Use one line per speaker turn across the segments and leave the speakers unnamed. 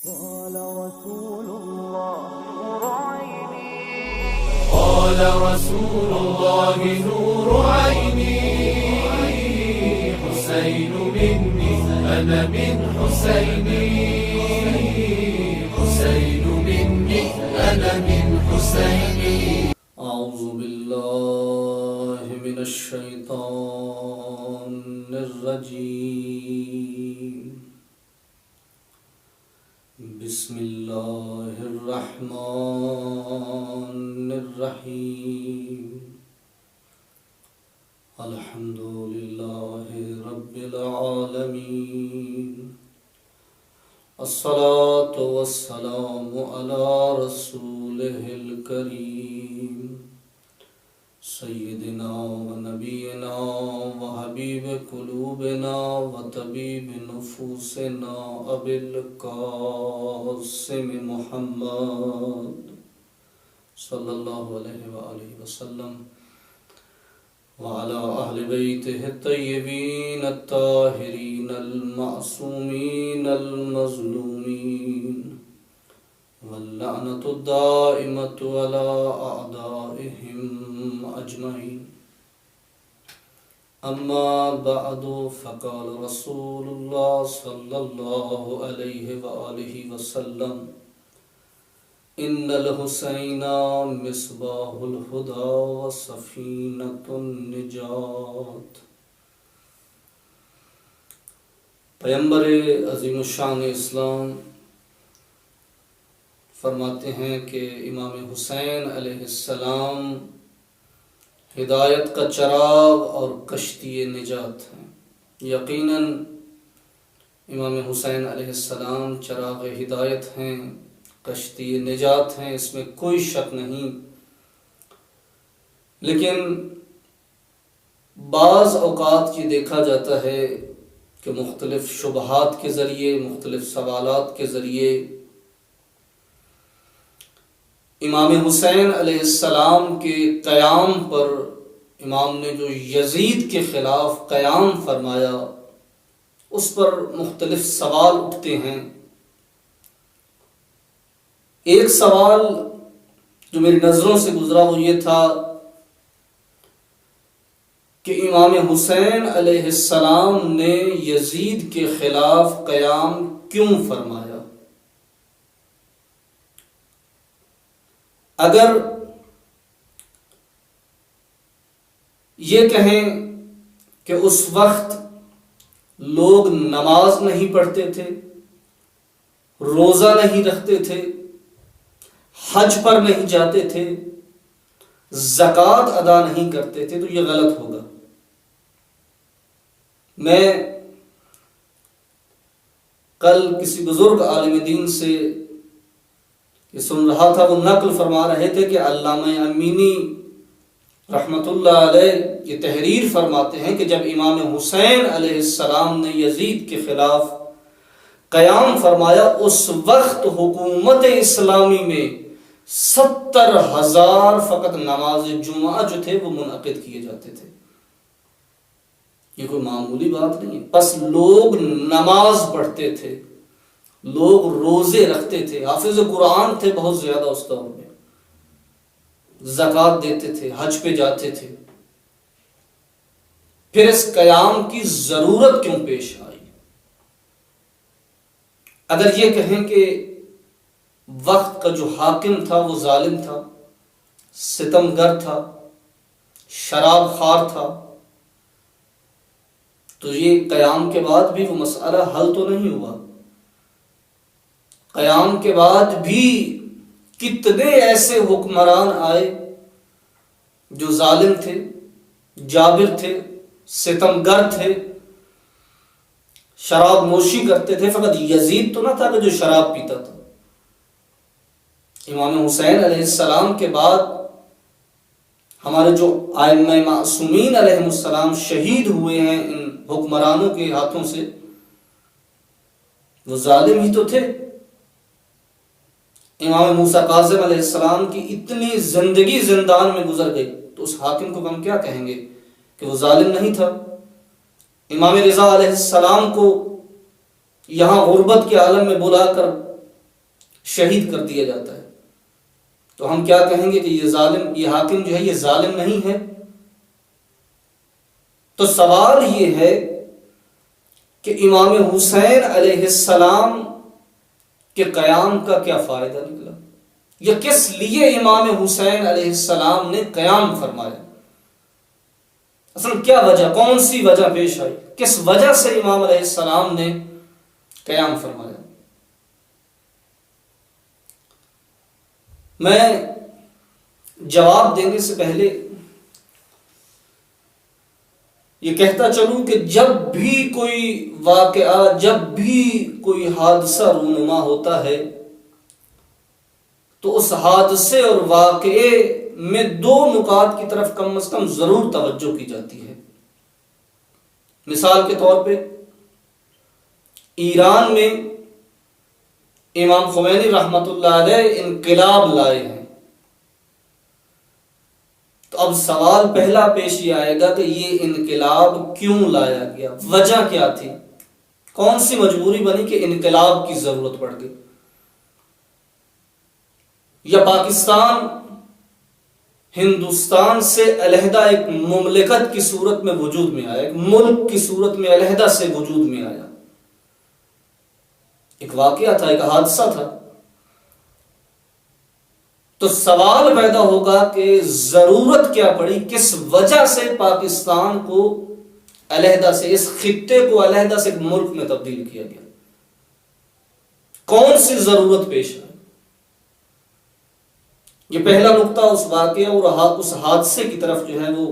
قال رسول الله نور عيني
قال رسول الله نور عيني حسين مني أنا من حسيني حسين مني أنا من حسيني أعوذ بالله من الشيطان الرجيم بسم الله الرحمن الرحيم الحمد لله رب العالمين الصلاة والسلام على رسوله الكريم سيدنا ونبينا وحبيب قلوبنا وطبيب نفوسنا أبي القاسم محمد صلى الله عليه وآله وسلم وعلى أهل بيته الطيبين الطاهرين المعصومين المظلومين واللعنة الدائمة على أعدائهم أجمعين أما بعد فقال رسول الله صلى الله عليه وآله وسلم إن الحسين مصباح الهدى وسفينة النجاة. پیغمبر عظیم الشان اسلام فرماتے ہیں کہ امام حسین علیہ السلام ہدایت کا چراغ اور کشتی نجات ہیں. یقیناً امام حسین علیہ السلام چراغ ہدایت ہیں، کشتی نجات ہیں، اس میں کوئی شک نہیں. لیکن بعض اوقات یہ دیکھا جاتا ہے کہ مختلف شبہات کے ذریعے، مختلف سوالات کے ذریعے امام حسین علیہ السلام کے قیام پر امام نے جو یزید کے خلاف قیام فرمایا اس پر مختلف سوال اٹھتے ہیں. ایک سوال جو میری نظروں سے گزرا وہ یہ تھا کہ امام حسین علیہ السلام نے یزید کے خلاف قیام کیوں فرمایا؟ اگر یہ کہیں کہ اس وقت لوگ نماز نہیں پڑھتے تھے، روزہ نہیں رکھتے تھے، حج پر نہیں جاتے تھے، زکوٰۃ ادا نہیں کرتے تھے تو یہ غلط ہوگا. میں کل کسی بزرگ عالم دین سے یہ سن رہا تھا، وہ نقل فرما رہے تھے کہ علامہ امینی رحمۃ اللہ علیہ یہ تحریر فرماتے ہیں کہ جب امام حسین علیہ السلام نے یزید کے خلاف قیام فرمایا اس وقت حکومت اسلامی میں 70,000 فقط نماز جمعہ جو تھے وہ منعقد کیے جاتے تھے. یہ کوئی معمولی بات نہیں ہے. بس لوگ نماز پڑھتے تھے، لوگ روزے رکھتے تھے، حافظ قرآن تھے بہت زیادہ اس دور میں، زکوٰۃ دیتے تھے، حج پہ جاتے تھے. پھر اس قیام کی ضرورت کیوں پیش آئی؟ اگر یہ کہیں کہ وقت کا جو حاکم تھا وہ ظالم تھا، ستم گر تھا، شراب خوار تھا، تو یہ قیام کے بعد بھی وہ مسئلہ حل تو نہیں ہوا. قیام کے بعد بھی کتنے ایسے حکمران آئے جو ظالم تھے، جابر تھے، ستم گر تھے، شراب نوشی کرتے تھے. فقط یزید تو نہ تھا کہ جو شراب پیتا تھا. امام حسین علیہ السلام کے بعد ہمارے جو ائمہ معصومین علیہ السلام شہید ہوئے ہیں ان حکمرانوں کے ہاتھوں سے، وہ ظالم ہی تو تھے. امام موسیٰ کاظم علیہ السلام کی اتنی زندگی زندان میں گزر گئی تو اس حاکم کو ہم کیا کہیں گے کہ وہ ظالم نہیں تھا؟ امام رضا علیہ السلام کو یہاں غربت کے عالم میں بلا کر شہید کر دیا جاتا ہے، تو ہم کیا کہیں گے کہ یہ ظالم، یہ حاکم جو ہے یہ ظالم نہیں ہے؟ تو سوال یہ ہے کہ امام حسین علیہ السلام کے قیام کا کیا فائدہ نکلا، یا کس لیے امام حسین علیہ السلام نے قیام فرمایا؟ اصل کیا وجہ، کون سی وجہ پیش آئی، کس وجہ سے امام علیہ السلام نے قیام فرمایا؟ میں جواب دینے سے پہلے یہ کہتا چلوں کہ جب بھی کوئی واقعہ، جب بھی کوئی حادثہ رونما ہوتا ہے تو اس حادثے اور واقعے میں دو نکات کی طرف کم از کم ضرور توجہ کی جاتی ہے۔ مثال کے طور پہ ایران میں امام خمینی رحمۃ اللہ علیہ انقلاب لائے ہیں، تو اب سوال پہلا پیش یہ آئے گا کہ یہ انقلاب کیوں لایا گیا، وجہ کیا تھی، کون سی مجبوری بنی کہ انقلاب کی ضرورت پڑ گئی؟ یا پاکستان ہندوستان سے علیحدہ ایک مملکت کی صورت میں وجود میں آیا، ایک ملک کی صورت میں علیحدہ سے وجود میں آیا، ایک واقعہ تھا، ایک حادثہ تھا، تو سوال پیدا ہوگا کہ ضرورت کیا پڑی، کس وجہ سے پاکستان کو علیحدہ سے، اس خطے کو علیحدہ سے ایک ملک میں تبدیل کیا گیا، کون سی ضرورت پیش آئی؟ یہ پہلا نقطہ اس واقعہ اور اس حادثے کی طرف جو ہے وہ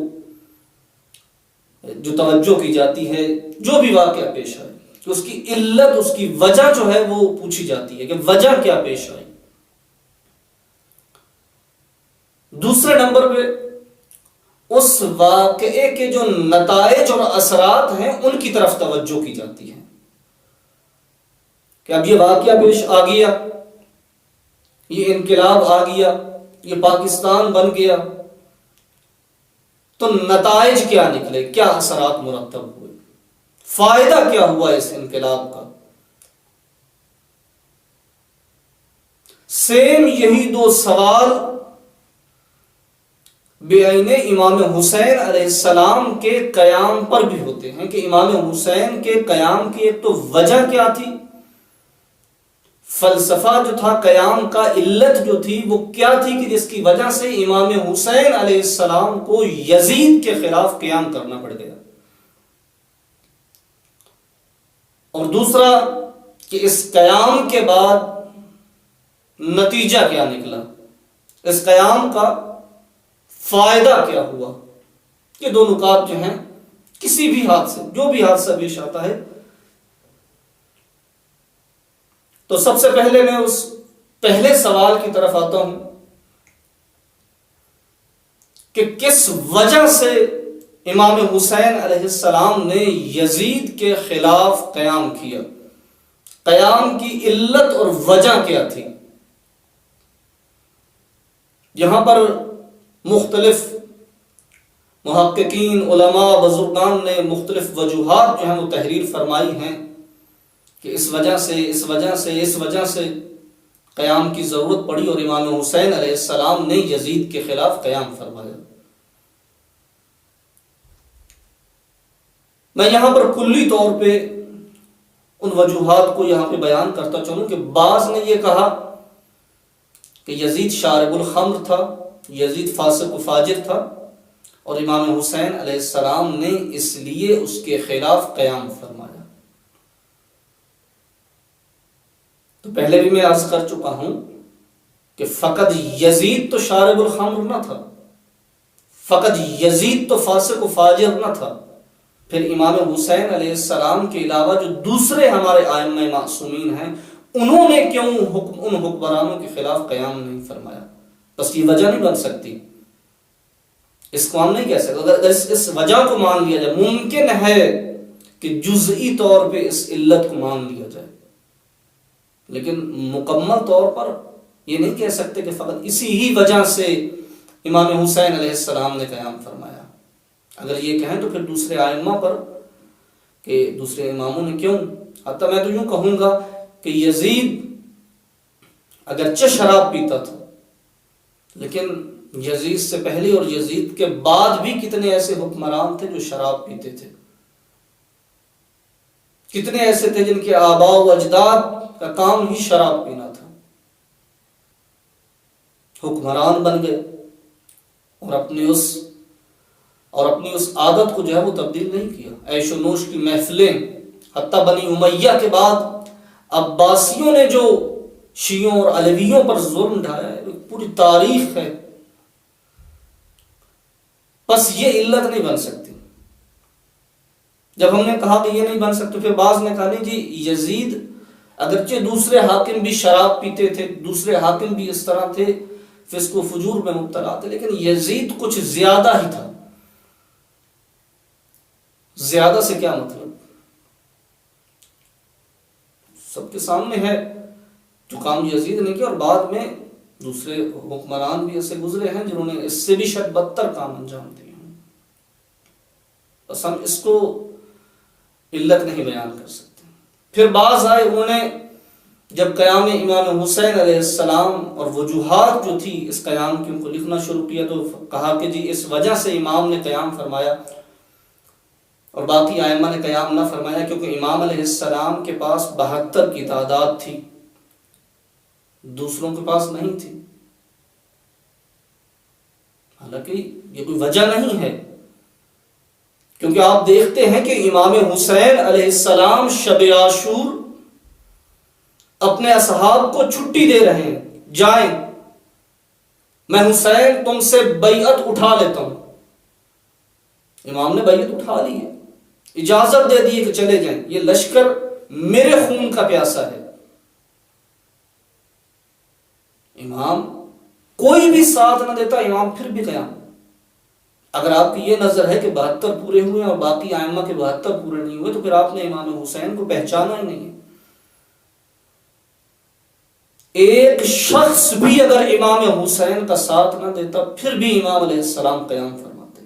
جو توجہ کی جاتی ہے، جو بھی واقعہ پیش آئے کہ اس کی علت، اس کی وجہ جو ہے وہ پوچھی جاتی ہے کہ وجہ کیا پیش آئی۔ دوسرے نمبر پہ اس واقعے کے جو نتائج اور اثرات ہیں ان کی طرف توجہ کی جاتی ہے کہ اب یہ واقعہ پیش آ گیا، یہ انقلاب آ گیا، یہ پاکستان بن گیا، تو نتائج کیا نکلے، کیا اثرات مرتب ہوئے، فائدہ کیا ہوا اس انقلاب کا۔ سیم یہی دو سوال بے عین امام حسین علیہ السلام کے قیام پر بھی ہوتے ہیں کہ امام حسین کے قیام کی ایک تو وجہ کیا تھی، فلسفہ جو تھا قیام کا، علت جو تھی وہ کیا تھی کہ جس کی وجہ سے امام حسین علیہ السلام کو یزید کے خلاف قیام کرنا پڑ گیا، اور دوسرا کہ اس قیام کے بعد نتیجہ کیا نکلا، اس قیام کا فائدہ کیا ہوا۔ یہ دو نکات جو ہیں کسی بھی حادثے، جو بھی حادثہ پیش آتا ہے، تو سب سے پہلے میں اس پہلے سوال کی طرف آتا ہوں کہ کس وجہ سے امام حسین علیہ السلام نے یزید کے خلاف قیام کیا، قیام کی علت اور وجہ کیا تھی۔ یہاں پر مختلف محققین، علماء، بزرگان نے مختلف وجوہات جو ہیں وہ تحریر فرمائی ہیں کہ اس وجہ سے قیام کی ضرورت پڑی اور امام حسین علیہ السلام نے یزید کے خلاف قیام فرمایا۔ میں یہاں پر کلی طور پہ ان وجوہات کو یہاں پہ بیان کرتا چلوں کہ بعض نے یہ کہا کہ یزید شارب الخمر تھا، یزید فاسق و فاجر تھا، اور امام حسین علیہ السلام نے اس لیے اس کے خلاف قیام فرمایا۔ تو پہلے بھی میں عرض کر چکا ہوں کہ فقط یزید تو شارب الخمر نہ تھا، فقط یزید تو فاسق و فاجر نہ تھا، پھر امام حسین علیہ السلام کے علاوہ جو دوسرے ہمارے ائمہ معصومین ہیں انہوں نے کیوں ان حکمرانوں کے خلاف قیام نہیں فرمایا؟ بس یہ وجہ نہیں بن سکتی، اس کو ہم نہیں کہہ سکتے۔ اگر اس وجہ کو مان لیا جائے، ممکن ہے کہ جزئی طور پہ اس علت کو مان لیا جائے، لیکن مکمل طور پر یہ نہیں کہہ سکتے کہ فقط اسی ہی وجہ سے امام حسین علیہ السلام نے قیام فرمایا۔ اگر یہ کہیں تو پھر دوسرے ائمہ پر کہ دوسرے اماموں نے کیوں، حتیٰ میں تو یوں کہوں گا کہ یزید اگرچہ شراب پیتا تھا، لیکن یزید سے پہلے اور یزید کے بعد بھی کتنے ایسے حکمران تھے جو شراب پیتے تھے، کتنے ایسے تھے جن کے آباء و اجداد کا کام ہی شراب پینا تھا، حکمران بن گئے اور اپنی اس عادت کو جو ہے وہ تبدیل نہیں کیا۔ عیش و نوش کی محفلیں، حتیٰ بنی امیہ کے بعد عباسیوں نے جو شیعوں اور علویوں پر ظلم ڈھایا ہے، پوری تاریخ ہے، بس یہ علت نہیں بن سکتی۔ جب ہم نے کہا کہ یہ نہیں بن سکتی، پھر بعض نے کہا نہیں جی یزید اگرچہ دوسرے حاکم بھی شراب پیتے تھے، دوسرے حاکم بھی اس طرح تھے، فسق و فجور میں مبتلا تھے، لیکن یزید کچھ زیادہ ہی تھا۔ زیادہ سے کیا مطلب؟ سب کے سامنے ہے جو کام یزید نے کیا، اور بعد میں دوسرے حکمران بھی ایسے گزرے ہیں جنہوں نے اس سے بھی شاید بدتر کام انجام دیے ہیں، بس ہم اس کو علت نہیں بیان کر سکتے۔ پھر بعض آئے، انہوں نے جب قیام امام حسین علیہ السلام اور وجوہات جو تھی اس قیام کی ان کو لکھنا شروع کیا، تو کہا کہ جی اس وجہ سے امام نے قیام فرمایا اور باقی ائمہ نے قیام نہ فرمایا، کیونکہ امام علیہ السلام کے پاس 72 کی تعداد تھی، دوسروں کے پاس نہیں تھی۔ حالانکہ یہ کوئی وجہ نہیں ہے، کیونکہ آپ دیکھتے ہیں کہ امام حسین علیہ السلام شب عاشور اپنے اصحاب کو چھٹی دے رہے ہیں، جائیں، میں حسین تم سے بیعت اٹھا لیتا ہوں۔ امام نے بیعت اٹھا لی ہے، اجازت دے دی کہ چلے جائیں، یہ لشکر میرے خون کا پیاسا ہے۔ امام کوئی بھی ساتھ نہ دیتا، امام پھر بھی قیام۔ اگر آپ کی یہ نظر ہے کہ 72 پورے ہوئے اور باقی ائمہ کے 72 پورے نہیں ہوئے، تو پھر آپ نے امام حسین کو پہچانا ہی نہیں ہے۔ ایک شخص بھی اگر امام حسین کا ساتھ نہ دیتا، پھر بھی امام علیہ السلام قیام فرماتے۔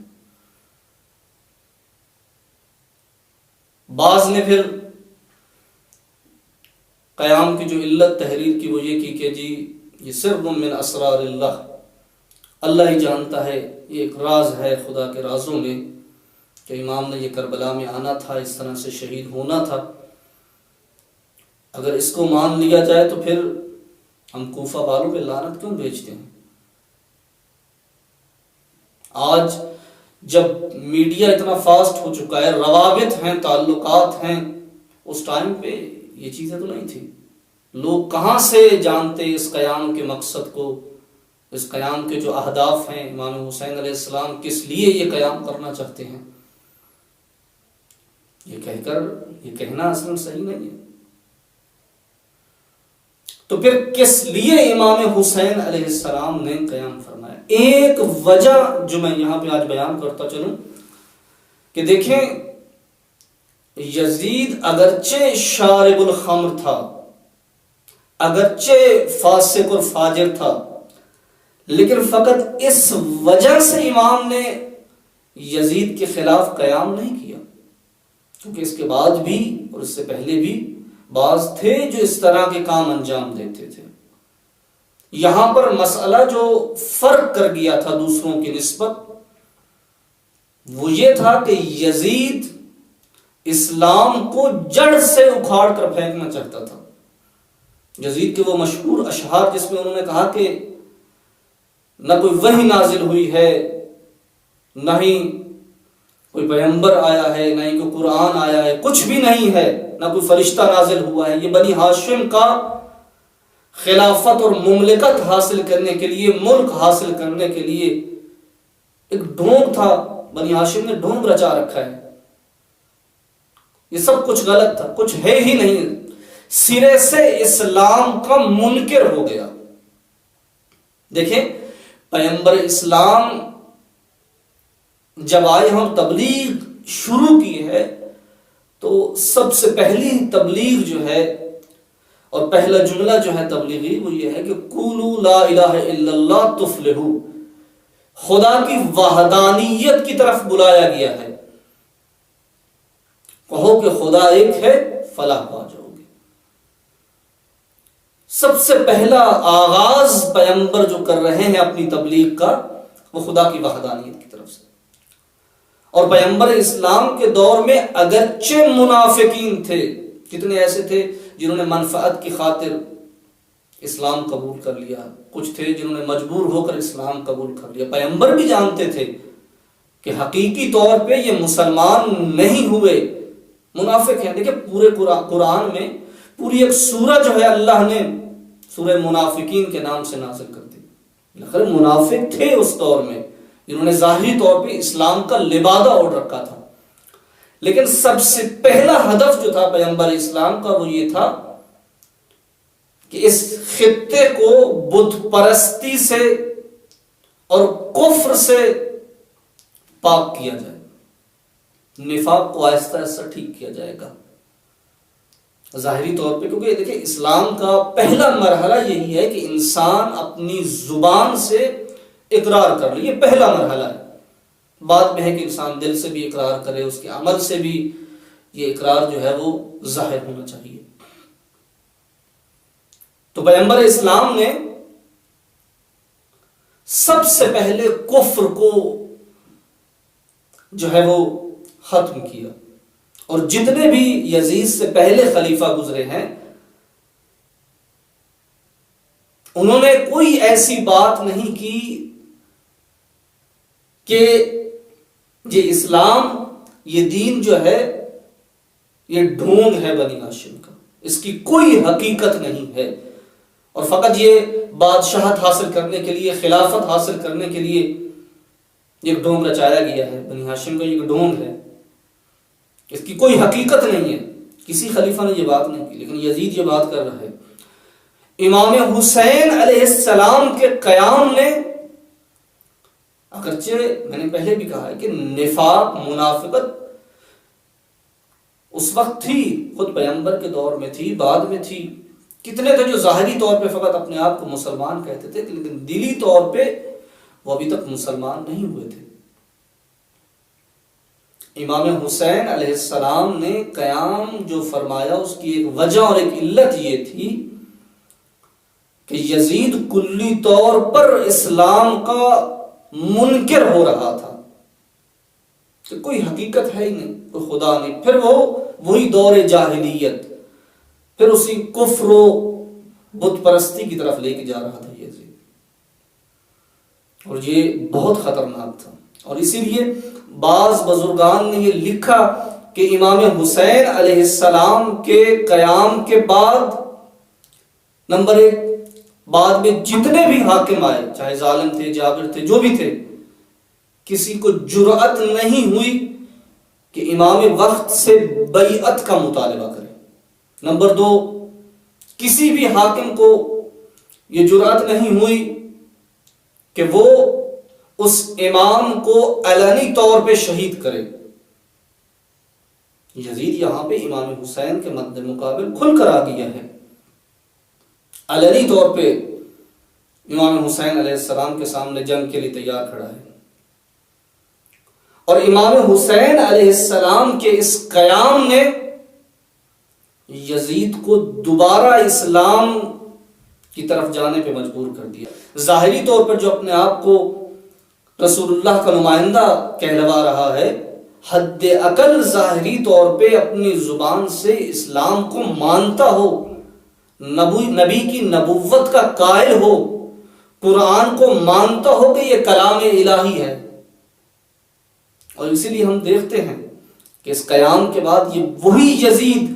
بعض نے پھر قیام کی جو علت تحریر کی وہ یہ کی کہ جی یہ سر من اسرار اللہ، اللہ ہی جانتا ہے، یہ ایک راز ہے خدا کے رازوں میں کہ امام نے یہ کربلا میں آنا تھا، اس طرح سے شہید ہونا تھا۔ اگر اس کو مان لیا جائے تو پھر ہم کوفہ والوں پہ لعنت کیوں بھیجتے ہیں؟ آج جب میڈیا اتنا فاسٹ ہو چکا ہے، روابط ہیں، تعلقات ہیں، اس ٹائم پہ یہ چیزیں تو نہیں تھی۔ لوگ کہاں سے جانتے اس قیام کے مقصد کو، اس قیام کے جو اہداف ہیں، امام حسین علیہ السلام کس لیے یہ قیام کرنا چاہتے ہیں؟ یہ کہنا اصلا صحیح نہیں ہے۔ تو پھر کس لیے امام حسین علیہ السلام نے قیام فرمایا؟ ایک وجہ جو میں یہاں پہ آج بیان کرتا چلوں کہ دیکھیں، یزید اگرچہ شارب الخمر تھا، اگرچہ فاسق اور فاجر تھا، لیکن فقط اس وجہ سے امام نے یزید کے خلاف قیام نہیں کیا، کیونکہ اس کے بعد بھی اور اس سے پہلے بھی بعض تھے جو اس طرح کے کام انجام دیتے تھے۔ یہاں پر مسئلہ جو فرق کر گیا تھا دوسروں کی نسبت، وہ یہ تھا کہ یزید اسلام کو جڑ سے اکھاڑ کر پھینکنا چاہتا تھا۔ یزید کے وہ مشہور اشعار جس میں انہوں نے کہا کہ نہ کوئی وحی نازل ہوئی ہے، نہ ہی کوئی پیغمبر آیا ہے، نہ ہی کوئی قرآن آیا ہے، کچھ بھی نہیں ہے، نہ کوئی فرشتہ نازل ہوا ہے۔ یہ بنی ہاشم کا خلافت اور مملکت حاصل کرنے کے لیے، ملک حاصل کرنے کے لیے ایک ڈھونگ تھا، بنی ہاشم نے ڈھونگ رچا رکھا ہے۔ یہ سب کچھ غلط تھا، کچھ ہے ہی نہیں، سرے سے اسلام کا منکر ہو گیا۔ دیکھیں، پیغمبر اسلام جب آئے، ہم تبلیغ شروع کی ہے تو سب سے پہلی تبلیغ جو ہے اور پہلا جملہ جو ہے تبلیغی وہ یہ ہے کہ قولوا لا الہ الا اللہ تفلحوا، خدا کی وحدانیت کی طرف بلایا گیا ہے، کہو کہ خدا ایک ہے، فلاح پا جاؤ گے۔ سب سے پہلا آغاز پیغمبر جو کر رہے ہیں اپنی تبلیغ کا وہ خدا کی وحدانیت کی طرف سے. اور پیغمبر اسلام کے دور میں اگرچہ منافقین تھے، کتنے ایسے تھے جنہوں نے منفعت کی خاطر اسلام قبول کر لیا، کچھ تھے جنہوں نے مجبور ہو کر اسلام قبول کر لیا. پیغمبر بھی جانتے تھے کہ حقیقی طور پہ یہ مسلمان نہیں ہوئے، منافق ہیں. دیکھیں پورے قرآن میں پوری ایک سورہ جو ہے اللہ نے سورہ منافقین کے نام سے نازل کر دی. منافق تھے اس دور میں جنہوں نے ظاہری طور پہ اسلام کا لبادہ اوڑھ رکھا تھا، لیکن سب سے پہلا ہدف جو تھا پیغمبر اسلام کا وہ یہ تھا کہ اس خطے کو بت پرستی سے اور کفر سے پاک کیا جائے، نفاق کو آہستہ آہستہ ٹھیک کیا جائے گا ظاہری طور پہ. کیونکہ دیکھیں اسلام کا پہلا مرحلہ یہی ہے کہ انسان اپنی زبان سے اقرار کر لے، یہ پہلا مرحلہ ہے. بعد میں ہے کہ انسان دل سے بھی اقرار کرے، اس کے عمل سے بھی یہ اقرار جو ہے وہ ظاہر ہونا چاہیے. تو پیغمبر اسلام نے سب سے پہلے کفر کو جو ہے وہ ختم کیا. اور جتنے بھی یزید سے پہلے خلیفہ گزرے ہیں انہوں نے کوئی ایسی بات نہیں کی کہ یہ اسلام، یہ دین جو ہے یہ ڈھونگ ہے بنی ہاشم کا، اس کی کوئی حقیقت نہیں ہے اور فقط یہ بادشاہت حاصل کرنے کے لیے، خلافت حاصل کرنے کے لیے یہ ڈھونگ رچایا گیا ہے. بنی ہاشم کا یہ ڈھونگ ہے، اس کی کوئی حقیقت نہیں ہے. کسی خلیفہ نے یہ بات نہیں کی، لیکن یزید یہ بات کر رہا ہے. امام حسین علیہ السلام کے قیام نے، اگرچہ میں نے پہلے بھی کہا ہے کہ نفاق، منافقت اس وقت تھی، خود پیغمبر کے دور میں تھی، بعد میں تھی. کتنے تھے جو ظاہری طور پہ فقط اپنے آپ کو مسلمان کہتے تھے لیکن دلی طور پہ وہ ابھی تک مسلمان نہیں ہوئے تھے. امام حسین علیہ السلام نے قیام جو فرمایا اس کی ایک وجہ اور ایک علت یہ تھی کہ یزید کلی طور پر اسلام کا منکر ہو رہا تھا کہ کوئی حقیقت ہے ہی نہیں، کوئی خدا نہیں. پھر وہی دور جاہلیت، پھر اسی کفر و بت پرستی کی طرف لے کے جا رہا تھا یزید، اور یہ بہت خطرناک تھا. اور اسی لیے بعض بزرگان نے یہ لکھا کہ امام حسین علیہ السلام کے قیام کے بعد نمبر 1 بعد میں جتنے بھی حاکم آئے، چاہے ظالم تھے، جابر تھے، جو بھی تھے، کسی کو جرأت نہیں ہوئی کہ امام وقت سے بیعت کا مطالبہ کرے. نمبر 2 کسی بھی حاکم کو یہ جرأت نہیں ہوئی کہ وہ اس امام کو علنی طور پہ شہید کرے. یزید یہاں پہ امام حسین کے مد مقابل کھل کر آ گیا ہے، علنی طور پہ امام حسین علیہ السلام کے سامنے جنگ کے لیے تیار کھڑا ہے. اور امام حسین علیہ السلام کے اس قیام نے یزید کو دوبارہ اسلام کی طرف جانے پہ مجبور کر دیا. ظاہری طور پر جو اپنے آپ کو رسول اللہ کا نمائندہ کہلوا رہا ہے، حد اقل ظاہری طور پہ اپنی زبان سے اسلام کو مانتا ہو، نبی کی نبوت کا قائل ہو، قرآن کو مانتا ہو کہ یہ کلام الہی ہے. اور اسی لیے ہم دیکھتے ہیں کہ اس قیام کے بعد یہ وہی یزید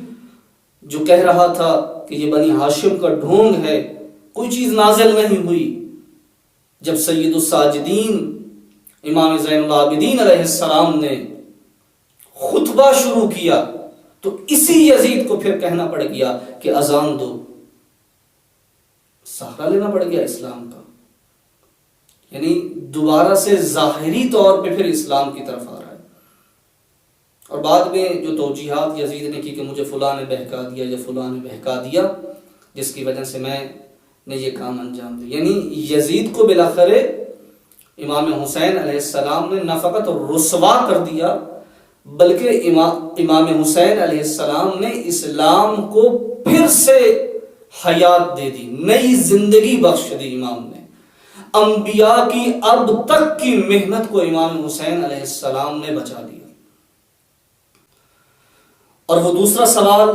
جو کہہ رہا تھا کہ یہ بنی ہاشم کا ڈھونگ ہے، کوئی چیز نازل نہیں ہوئی. جب سید الساجدین امام زین العابدین علیہ السلام نے خطبہ شروع کیا تو اسی یزید کو پھر کہنا پڑ گیا کہ اذان دو. سہارا لینا پڑ گیا اسلام کا، یعنی دوبارہ سے ظاہری طور پہ پھر اسلام کی طرف آ رہا ہے. اور بعد میں جو توجیحات یزید نے کی کہ مجھے فلاں نے بہکا دیا یا فلاں نے بہکا دیا جس کی وجہ سے میں نے یہ کام انجام دیا، یعنی یزید کو بالآخر امام حسین علیہ السلام نے نہ فقط رسوا کر دیا بلکہ امام حسین علیہ السلام نے اسلام کو پھر سے حیات دے دی، نئی زندگی بخش دی امام نے۔ انبیاء کی اب تک کی محنت کو امام حسین علیہ السلام نے بچا لیا۔ اور وہ دوسرا سوال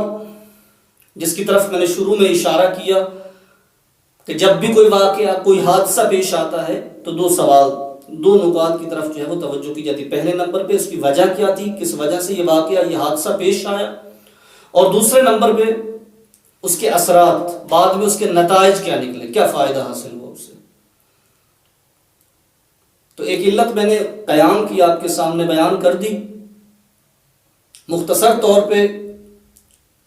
جس کی طرف میں نے شروع میں اشارہ کیا کہ جب بھی کوئی واقعہ، کوئی حادثہ پیش آتا ہے تو دو سوال، دو نکات کی طرف جو ہے وہ توجہ کی جاتی۔ پہلے نمبر پہ اس کی وجہ کیا تھی، کس وجہ سے یہ واقعہ، یہ حادثہ پیش آیا، اور دوسرے نمبر پہ اس کے اثرات، بعد میں اس کے نتائج کیا نکلے، کیا فائدہ حاصل ہوا اس سے۔ تو ایک علت میں نے قیام کی، آپ کے سامنے بیان کر دی۔ مختصر طور پہ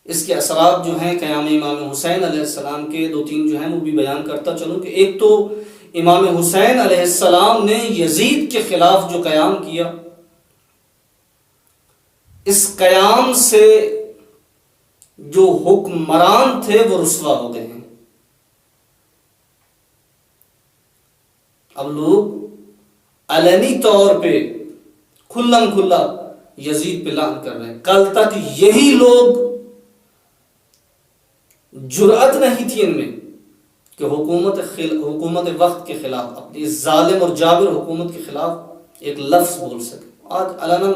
اس کے اثرات جو ہیں قیام امام حسین علیہ السلام کے، دو تین جو ہیں وہ بھی بیان کرتا چلوں۔ کہ ایک تو امام حسین علیہ السلام نے یزید کے خلاف جو قیام کیا، اس قیام سے جو حکمران تھے وہ رسوا ہو گئے ہیں۔ اب لوگ علنی طور پہ کھلم کھلا یزید پہ لعن کر رہے ہیں۔ کل تک یہی لوگ، جرأت نہیں تھی ان میں کہ حکومت وقت کے خلاف، اپنی ظالم اور جابر حکومت کے خلاف ایک لفظ بول سکے۔ آج علنا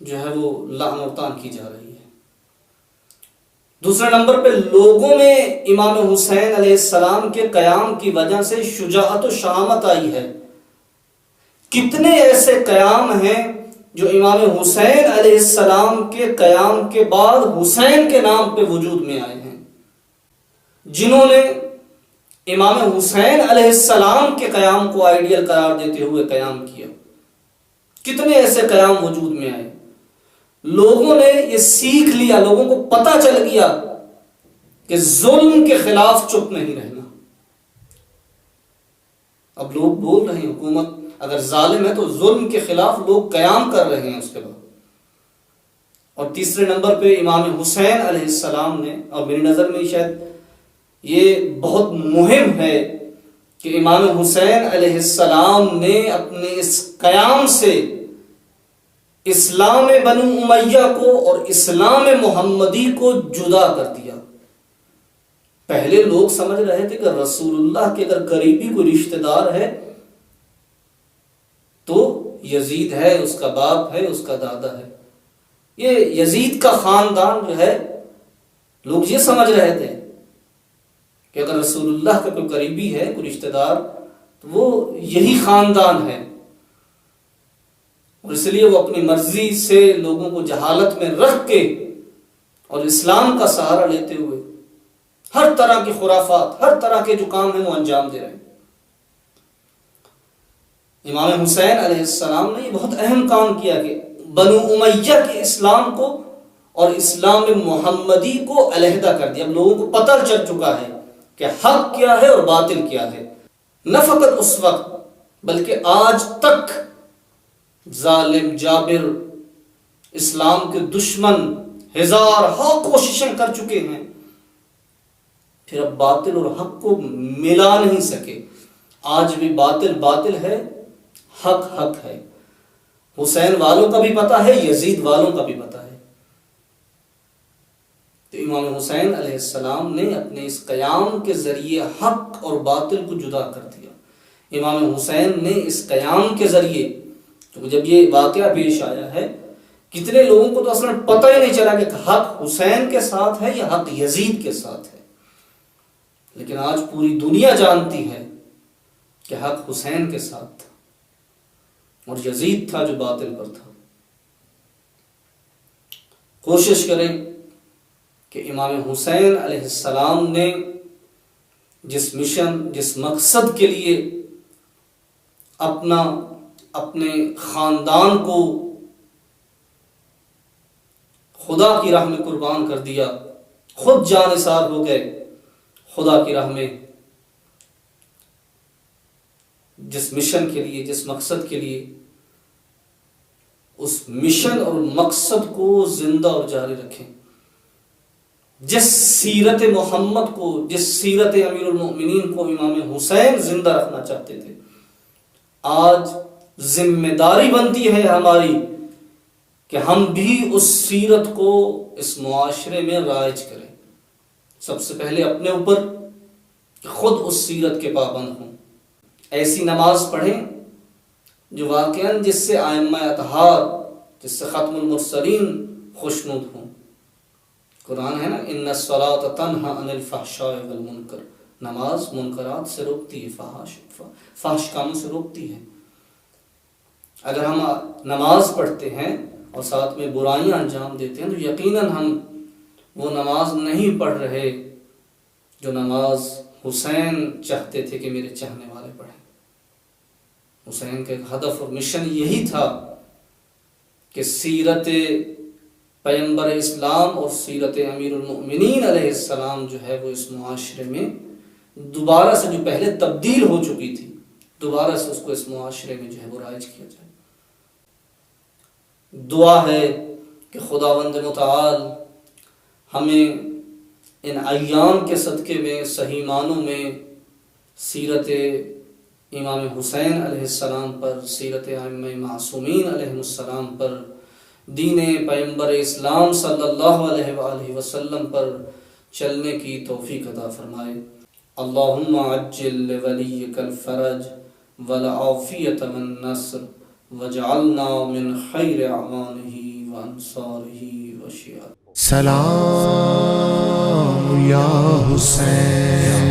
جو ہے وہ لعن اور طعن کی جا رہی ہے۔ دوسرے نمبر پہ لوگوں میں امام حسین علیہ السلام کے قیام کی وجہ سے شجاعت و شہامت آئی ہے۔ کتنے ایسے قیام ہیں جو امام حسین علیہ السلام کے قیام کے بعد حسین کے نام پہ وجود میں آئے ہیں، جنہوں نے امام حسین علیہ السلام کے قیام کو آئیڈیل قرار دیتے ہوئے قیام کیا۔ کتنے ایسے قیام وجود میں آئے۔ لوگوں نے یہ سیکھ لیا، لوگوں کو پتہ چل گیا کہ ظلم کے خلاف چپ نہیں رہنا۔ اب لوگ بول رہے ہیں حکومت اگر ظالم ہے تو ظلم کے خلاف لوگ قیام کر رہے ہیں اس کے بعد۔ اور تیسرے نمبر پہ امام حسین علیہ السلام نے، اور میری نظر میں شاید یہ بہت مہم ہے کہ امام حسین علیہ السلام نے اپنے اس قیام سے اسلام بنو امیہ کو اور اسلام محمدی کو جدا کر دیا۔ پہلے لوگ سمجھ رہے تھے کہ رسول اللہ کے اگر قریبی کوئی رشتہ دار ہے تو یزید ہے، اس کا باپ ہے، اس کا دادا ہے، یہ یزید کا خاندان جو ہے، لوگ یہ سمجھ رہے تھے کہ اگر رسول اللہ کا کوئی قریبی ہے، کوئی رشتہ دار، تو وہ یہی خاندان ہے۔ اور اس لیے وہ اپنی مرضی سے لوگوں کو جہالت میں رکھ کے اور اسلام کا سہارا لیتے ہوئے ہر طرح کی خرافات، ہر طرح کے جو کام ہیں وہ انجام دے رہے ہیں۔ امام حسین علیہ السلام نے یہ بہت اہم کام کیا کہ بنو امیہ کے اسلام کو اور اسلام محمدی کو علیحدہ کر دیا۔ اب لوگوں کو پتہ چل چکا ہے کہ حق کیا ہے اور باطل کیا ہے۔ نہ فقط اس وقت بلکہ آج تک ظالم جابر، اسلام کے دشمن ہزارہا کوششیں کر چکے ہیں، پھر اب باطل اور حق کو ملا نہیں سکے۔ آج بھی باطل باطل ہے، حق حق ہے۔ حسین والوں کا بھی پتہ ہے، یزید والوں کا بھی پتہ ہے۔ تو امام حسین علیہ السلام نے اپنے اس قیام کے ذریعے حق اور باطل کو جدا کر دیا۔ امام حسین نے اس قیام کے ذریعے، تو جب یہ واقعہ پیش آیا ہے، کتنے لوگوں کو تو اصلا پتہ ہی نہیں چلا کہ حق حسین کے ساتھ ہے یا حق یزید کے ساتھ ہے، لیکن آج پوری دنیا جانتی ہے کہ حق حسین کے ساتھ تھا اور یزید تھا جو باطل پر تھا۔ کوشش کریں کہ امام حسین علیہ السلام نے جس مشن، جس مقصد کے لیے اپنے خاندان کو خدا کی راہ میں قربان کر دیا، خود جان نثار ہو گئے خدا کی راہ میں، جس مشن کے لیے، جس مقصد کے لیے، اس مشن اور مقصد کو زندہ اور جاری رکھیں۔ جس سیرت محمد کو، جس سیرت امیر المؤمنین کو امام حسین زندہ رکھنا چاہتے تھے، آج ذمہ داری بنتی ہے ہماری کہ ہم بھی اس سیرت کو اس معاشرے میں رائج کریں۔ سب سے پہلے اپنے اوپر خود اس سیرت کے پابند ہوں، ایسی نماز پڑھیں جو واقعاً جس سے ائمہ اطہار، جس سے ختم المرسلین خوشنود ہوں۔ قرآن ہے نا، ان الصلاۃ تنہی عن الفحشاء والمنکر، نماز منکرات سے روکتی ہے، فحش کاموں سے روکتی ہے۔ اگر ہم نماز پڑھتے ہیں اور ساتھ میں برائیاں انجام دیتے ہیں تو یقیناً ہم وہ نماز نہیں پڑھ رہے جو نماز حسین چاہتے تھے کہ میرے چاہنے والے پڑھیں۔ حسین کا ایک ہدف اور مشن یہی تھا کہ سیرت پیغمبر اسلام اور سیرت امیر المؤمنین علیہ السلام جو ہے وہ اس معاشرے میں دوبارہ سے، جو پہلے تبدیل ہو چکی تھی، دوبارہ سے اس کو اس معاشرے میں جو ہے وہ رائج کیا جائے۔ دعا ہے کہ خداوند متعال ہمیں ان ایام کے صدقے میں صحیح معنوں میں سیرت امام حسین علیہ السلام پر، سیرت ائمہ معصومین علیہ السلام پر، دین پیغمبر اسلام صلی اللہ علیہ وآلہ وسلم پر چلنے کی توفیق عطا فرمائے۔ اللہم عجل لولیک الفرج والعافیت والنصر واجعلنا من خیر اعوانہ وانصارہ وشیعہ۔
سلام یا حسین